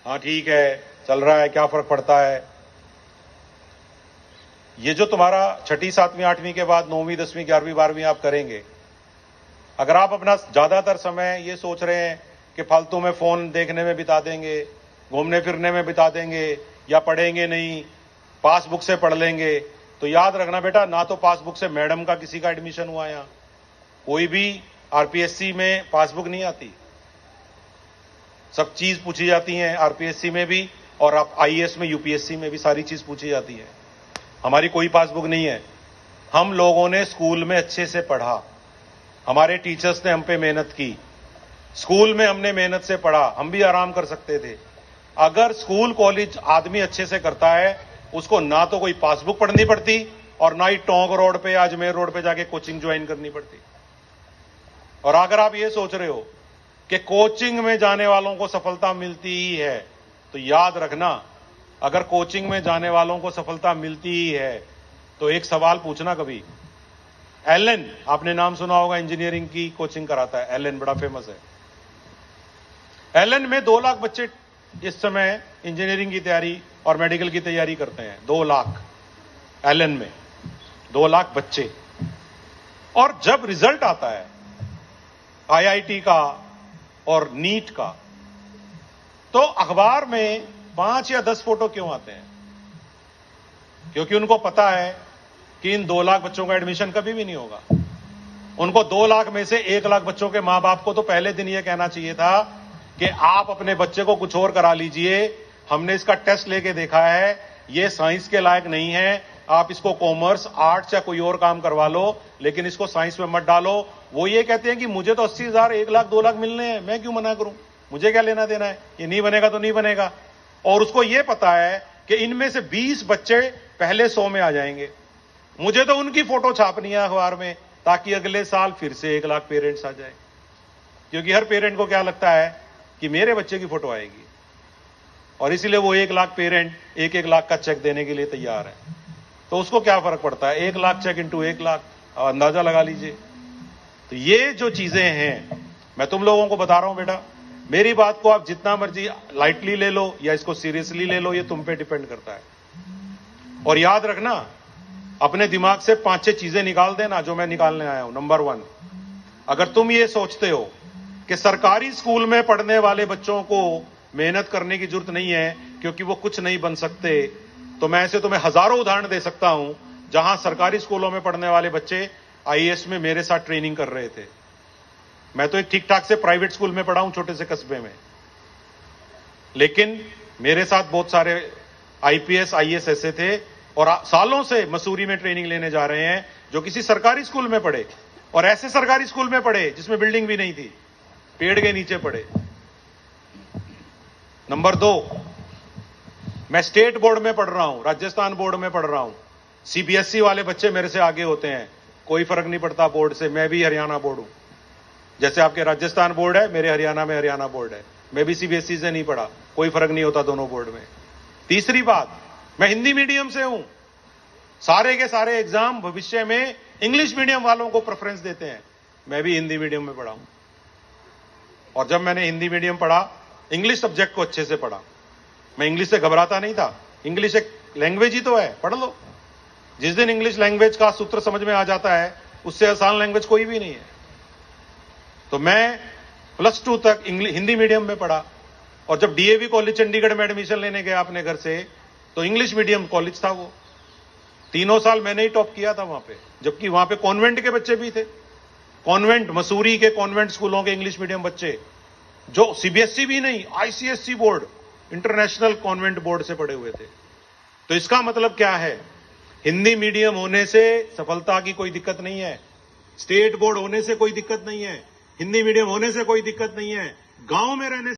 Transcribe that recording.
हाँ ठीक है, चल रहा है, क्या फर्क पड़ता है। ये जो तुम्हारा 6ठी 7वीं 8वीं के बाद 9वीं 10वीं 11वीं 12वीं आप करेंगे, अगर आप अपना ज्यादातर समय ये सोच रहे हैं कि फालतू में फोन देखने में बिता देंगे, घूमने फिरने में बिता देंगे, या पढ़ेंगे नहीं, पासबुक से पढ़ लेंगे, तो याद रखना बेटा, ना तो पासबुक से मैडम का किसी का एडमिशन हुआ, यहां कोई भी आरपीएससी में पासबुक नहीं आती। सब चीज पूछी जाती है आरपीएससी में भी, और आप आईएएस में यूपीएससी में भी सारी चीज पूछी जाती है। हमारी कोई पासबुक नहीं है। हम लोगों ने स्कूल में अच्छे से पढ़ा, हमारे टीचर्स ने हम पे मेहनत की, स्कूल में हमने मेहनत से पढ़ा, हम भी आराम कर सकते थे। अगर स्कूल कॉलेज आदमी अच्छे से करता है, उसको ना तो कोई पासबुक पढ़नी पड़ती और ना ही टोंक रोड पे, अजमेर रोड पे जाके कोचिंग ज्वाइन करनी पड़ती। और अगर आप ये सोच रहे हो कि कोचिंग में जाने वालों को सफलता मिलती ही है, तो याद रखना, अगर कोचिंग में जाने वालों को सफलता मिलती ही है तो एक सवाल पूछना कभी। एलन, आपने नाम सुना होगा, इंजीनियरिंग की कोचिंग कराता है एलन, बड़ा फेमस है। एलन में 2 लाख बच्चे इस समय इंजीनियरिंग की तैयारी और मेडिकल की तैयारी करते हैं। 2 लाख एलन में, 2 लाख बच्चे। और जब रिजल्ट आता है आईआईटी का और नीट का, तो अखबार में 5 या 10 फोटो क्यों आते हैं? क्योंकि उनको पता है कि इन 2 लाख बच्चों का एडमिशन कभी भी नहीं होगा। उनको 2 लाख में से 1 लाख बच्चों के मां बाप को तो पहले दिन यह कहना चाहिए था कि आप अपने बच्चे को कुछ और करा लीजिए, हमने इसका टेस्ट लेके देखा है, ये साइंस के लायक नहीं है, आप इसको कॉमर्स, आर्ट्स या कोई और काम करवा लो, लेकिन इसको साइंस में मत डालो। वो ये कहते हैं कि मुझे तो 80,000, 1 लाख, 2 लाख मिलने हैं, मैं क्यों मना करूं, मुझे क्या लेना देना है, ये नहीं बनेगा तो नहीं बनेगा। और उसको ये पता है कि इनमें से 20 बच्चे पहले 100 में आ जाएंगे, मुझे तो उनकी फोटो छापनी है अखबार में, ताकि अगले साल फिर से 1 लाख पेरेंट्स आ जाए। क्योंकि हर पेरेंट को क्या लगता है कि मेरे बच्चे की फोटो आएगी, और इसीलिए वो 1 लाख पेरेंट 1-1 लाख का चेक देने के लिए तैयार है। तो उसको क्या फर्क पड़ता है, 1 लाख चेक इंटू 1 लाख, अंदाजा लगा लीजिए। तो ये जो चीजें हैं, मैं तुम लोगों को बता रहा हूं बेटा, मेरी बात को आप जितना मर्जी लाइटली ले लो या इसको सीरियसली ले लो, ये तुम पे डिपेंड करता है। और याद रखना, अपने दिमाग से 5-6 चीजें निकाल देना जो मैं निकालने आया हूं। नंबर 1, अगर तुम ये सोचते हो कि सरकारी स्कूल में पढ़ने वाले बच्चों को मेहनत करने की जरूरत नहीं है क्योंकि वो कुछ नहीं बन सकते, तो मैं ऐसे तुम्हें हजारों उदाहरण दे सकता हूं जहां सरकारी स्कूलों में पढ़ने वाले बच्चे आईएएस में मेरे साथ ट्रेनिंग कर रहे थे। मैं तो एक ठीक ठाक से प्राइवेट स्कूल में पढ़ा हूं, छोटे से कस्बे में, लेकिन मेरे साथ बहुत सारे आईपीएस आईएएस ऐसे थे और सालों से मसूरी में ट्रेनिंग लेने जा रहे हैं, जो किसी सरकारी स्कूल में पढ़े, और ऐसे सरकारी स्कूल में पढ़े जिसमें बिल्डिंग भी नहीं थी, पेड़ के नीचे पढ़े। नंबर 2, मैं स्टेट बोर्ड में पढ़ रहा हूं, राजस्थान बोर्ड में पढ़ रहा हूं। सीबीएसई वाले बच्चे मेरे से आगे होते हैं, कोई फर्क नहीं पड़ता बोर्ड से, मैं भी हरियाणा बोर्ड हूं। जैसे आपके राजस्थान बोर्ड है, मेरे हरियाणा में हरियाणा बोर्ड है, मैं भी सीबीएसई से नहीं पढ़ा, कोई फर्क नहीं होता दोनों बोर्ड में। तीसरी बात, मैं हिंदी मीडियम से हूं, सारे के सारे एग्जाम भविष्य में इंग्लिश मीडियम वालों को प्रेफरेंस देते हैं, मैं भी हिंदी मीडियम में पढ़ा हूं। और जब मैंने हिंदी मीडियम पढ़ा, इंग्लिश सब्जेक्ट को अच्छे से पढ़ा, मैं इंग्लिश से घबराता नहीं था। इंग्लिश एक लैंग्वेज ही तो है, पढ़ लो। जिस दिन इंग्लिश लैंग्वेज का सूत्र समझ में आ जाता है, उससे आसान लैंग्वेज कोई भी नहीं है। तो मैं +2 तक हिंदी मीडियम में पढ़ा, और जब डीएवी कॉलेज चंडीगढ़ में एडमिशन लेने गया अपने घर से, तो इंग्लिश मीडियम कॉलेज था वो। 3 साल मैंने ही टॉप किया था वहां पे, जबकि वहां पे कॉन्वेंट के बच्चे भी थे, कॉन्वेंट, मसूरी के कॉन्वेंट स्कूलों के इंग्लिश मीडियम बच्चे, जो सीबीएसई भी नहीं, ICSE board, international convent board से पढ़े हुए थे। तो इसका मतलब क्या है, हिंदी मीडियम होने से सफलता की कोई दिक्कत नहीं है, स्टेट बोर्ड होने से कोई दिक्कत नहीं है, हिंदी मीडियम होने से कोई दिक्कत नहीं है, गांव में रहने